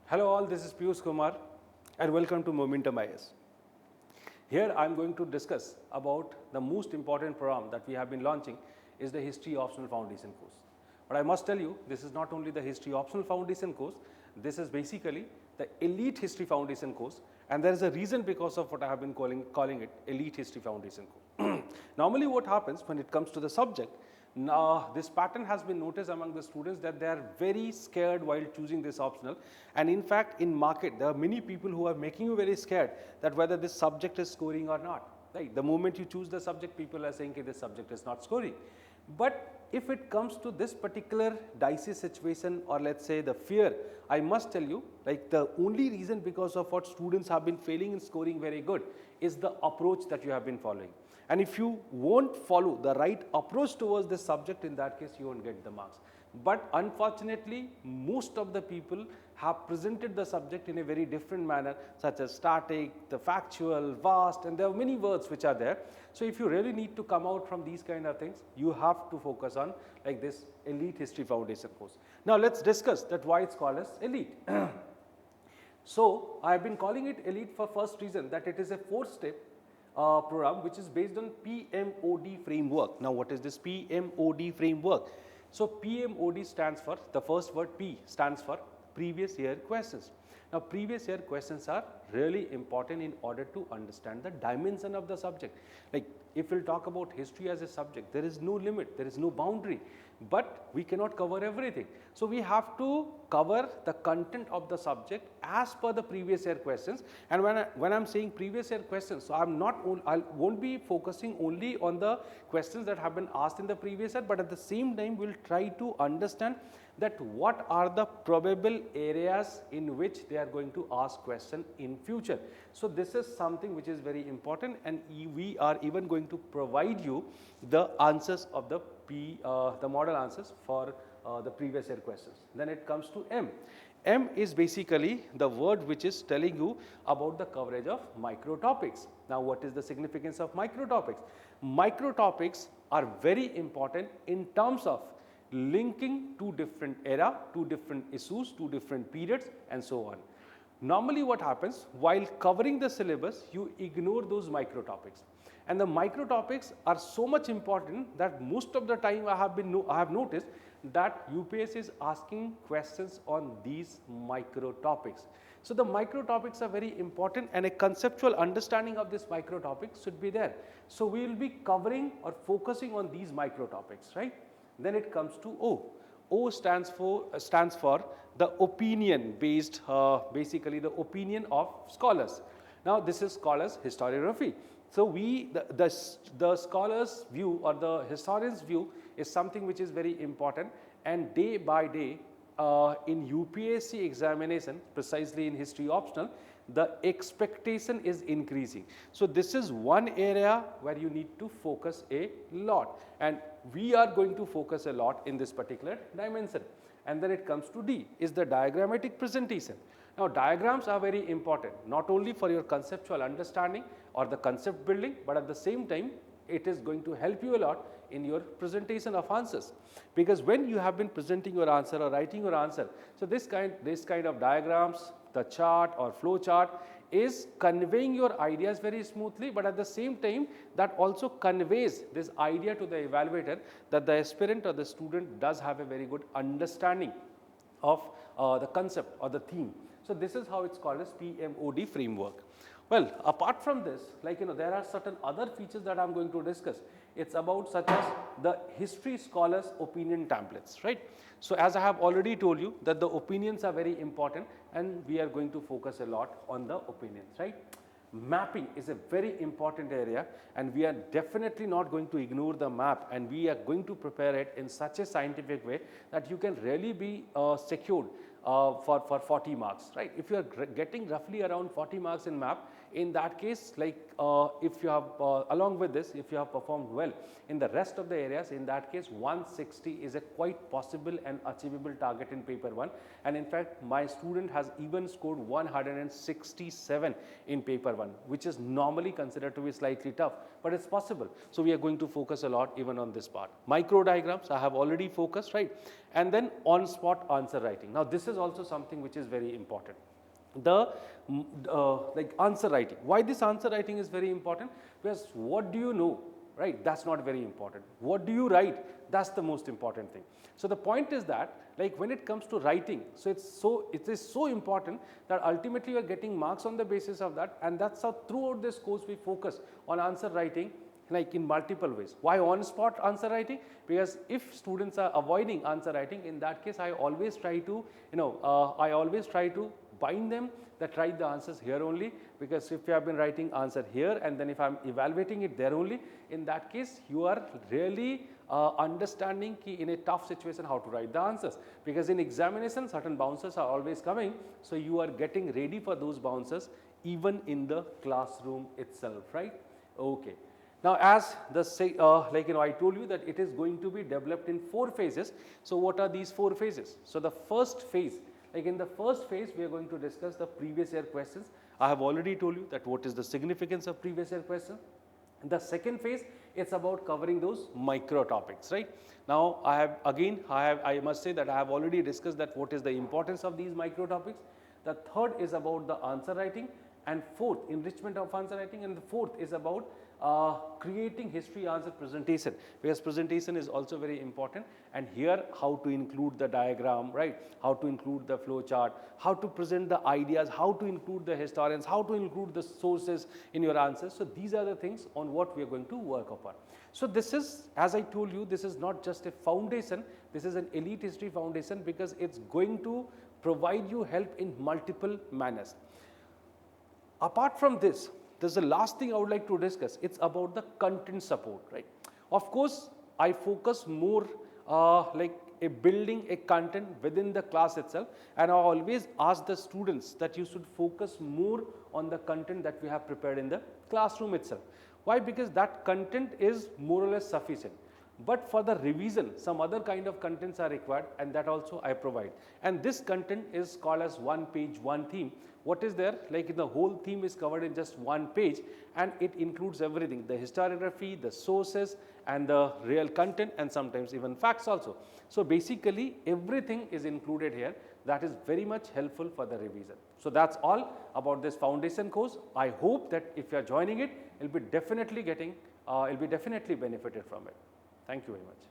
Hello all, this is Piyush Kumar and welcome to Momentum IS. Here I am going to discuss about the most important program that we have been launching is the History Optional Foundation course. But I must tell you, this is not only the History Optional Foundation course, this is basically the Elite History Foundation course, and there is a reason because of what I have been calling it Elite History Foundation course. Normally what happens when it comes to the subject, now, this pattern has been noticed among the students that they are very scared while choosing this optional, and in fact in market there are many people who are making you very scared that whether this subject is scoring or not. Right? The moment you choose the subject, people are saying that this subject is not scoring. But if it comes to this particular dicey situation, or let's say the fear, I must tell you, like, the only reason because of what students have been failing in scoring very good is the approach that you have been following. And if you won't follow the right approach towards this subject, in that case you won't get the marks. But unfortunately, most of the people have presented the subject in a very different manner, such as static, the factual, vast, and there are many words which are there. So if you really need to come out from these kind of things, you have to focus on like this Elite History Foundation course. Now let's discuss that why it's called as Elite. So I have been calling it Elite for first reason that it is a 4-step program which is based on PMOD framework. Now what is this PMOD framework? So PMOD stands for, the first word P stands for previous year questions. Now previous year questions are really important in order to understand the dimension of the subject. Like if we'll talk about history as a subject, there is no limit, there is no boundary, but we cannot cover everything. So we have to cover the content of the subject as per the previous year questions. And when I'm saying previous year questions, so I won't be focusing only on the questions that have been asked in the previous year, but at the same time we'll try to understand that what are the probable areas in which they are going to ask question in future. So this is something which is very important, and we are even going to provide you the answers of the model answers for the previous year questions. Then it comes to M. M is basically the word which is telling you about the coverage of micro topics. Now what is the significance of micro topics? Micro topics are very important in terms of linking two different era, two different issues, two different periods, and so on. Normally what happens, while covering the syllabus, you ignore those micro topics. And the micro topics are so much important that most of the time I have noticed that UPSC is asking questions on these micro topics. So the micro topics are very important, and a conceptual understanding of this micro topics should be there. So we will be covering or focusing on these micro topics, right? Then it comes to O. O stands for the opinion based, basically the opinion of scholars. Now this is called as historiography. So the scholar's view or the historian's view is something which is very important, and day by day in UPSC examination, precisely in history optional, the expectation is increasing. So this is one area where you need to focus a lot, and we are going to focus a lot in this particular dimension. And then it comes to D, is the diagrammatic presentation. Now diagrams are very important, not only for your conceptual understanding or the concept building, but at the same time it is going to help you a lot in your presentation of answers, because when you have been presenting your answer or writing your answer, so this kind of diagrams, the chart or flow chart is conveying your ideas very smoothly, but at the same time that also conveys this idea to the evaluator that the aspirant or the student does have a very good understanding of the concept or the theme. So this is how it's called as PMOD framework. Well, apart from this, like there are certain other features that I'm going to discuss. It's about such as the history scholars opinion templates, right? So as I have already told you that the opinions are very important, and we are going to focus a lot on the opinions, right? Mapping is a very important area, and we are definitely not going to ignore the map, and we are going to prepare it in such a scientific way that you can really be secured for 40 marks, right? If you are getting roughly around 40 marks in map, in that case, like if you have, along with this, if you have performed well in the rest of the areas, in that case 160 is a quite possible and achievable target in paper 1. And in fact, my student has even scored 167 in paper 1, which is normally considered to be slightly tough, but it's possible. So we are going to focus a lot even on this part. Micro diagrams I have already focused, right? And then on spot answer writing. Now this is also something which is very important. The like answer writing. Why this answer writing is very important? Because what do you know, right? That's not very important. What do you write? That's the most important thing. So the point is that, like when it comes to writing, so it is so important that ultimately you are getting marks on the basis of that, and that's how throughout this course we focus on answer writing, like in multiple ways. Why on spot answer writing? Because if students are avoiding answer writing, in that case I always try to, I always try to bind them that write the answers here only, because if you have been writing answer here and then if I am evaluating it there only, in that case you are really understanding in a tough situation how to write the answers, because in examination certain bouncers are always coming, so you are getting ready for those bouncers even in the classroom itself, right? Okay. Now as the I told you that it is going to be developed in 4 phases. So what are these 4 phases? So the first phase, like in the first phase we are going to discuss the previous year questions. I have already told you that what is the significance of previous year questions. In the second phase, it's about covering those micro topics, right? Now I must say that I have already discussed that what is the importance of these micro topics. The third is about the answer writing, and fourth, enrichment of answer writing, and the fourth is about creating history answer presentation, because presentation is also very important, and here how to include the diagram, right, how to include the flow chart, how to present the ideas, how to include the historians, how to include the sources in your answers. So these are the things on what we are going to work upon. So this is, as I told you, this is not just a foundation, this is an elite history foundation, because it's going to provide you help in multiple manners. Apart from this, there's the last thing I would like to discuss. It's about the content support, right? Of course, I focus more like building a content within the class itself, and I always ask the students that you should focus more on the content that we have prepared in the classroom itself. Why? Because that content is more or less sufficient. But for the revision, some other kind of contents are required, and that also I provide. And this content is called as one page, one theme. What is there? Like the whole theme is covered in just one page, and it includes everything, the historiography, the sources, and the real content, and sometimes even facts also. So basically everything is included here. That is very much helpful for the revision. So that's all about this foundation course. I hope that if you are joining it, you'll be definitely benefited from it. Thank you very much.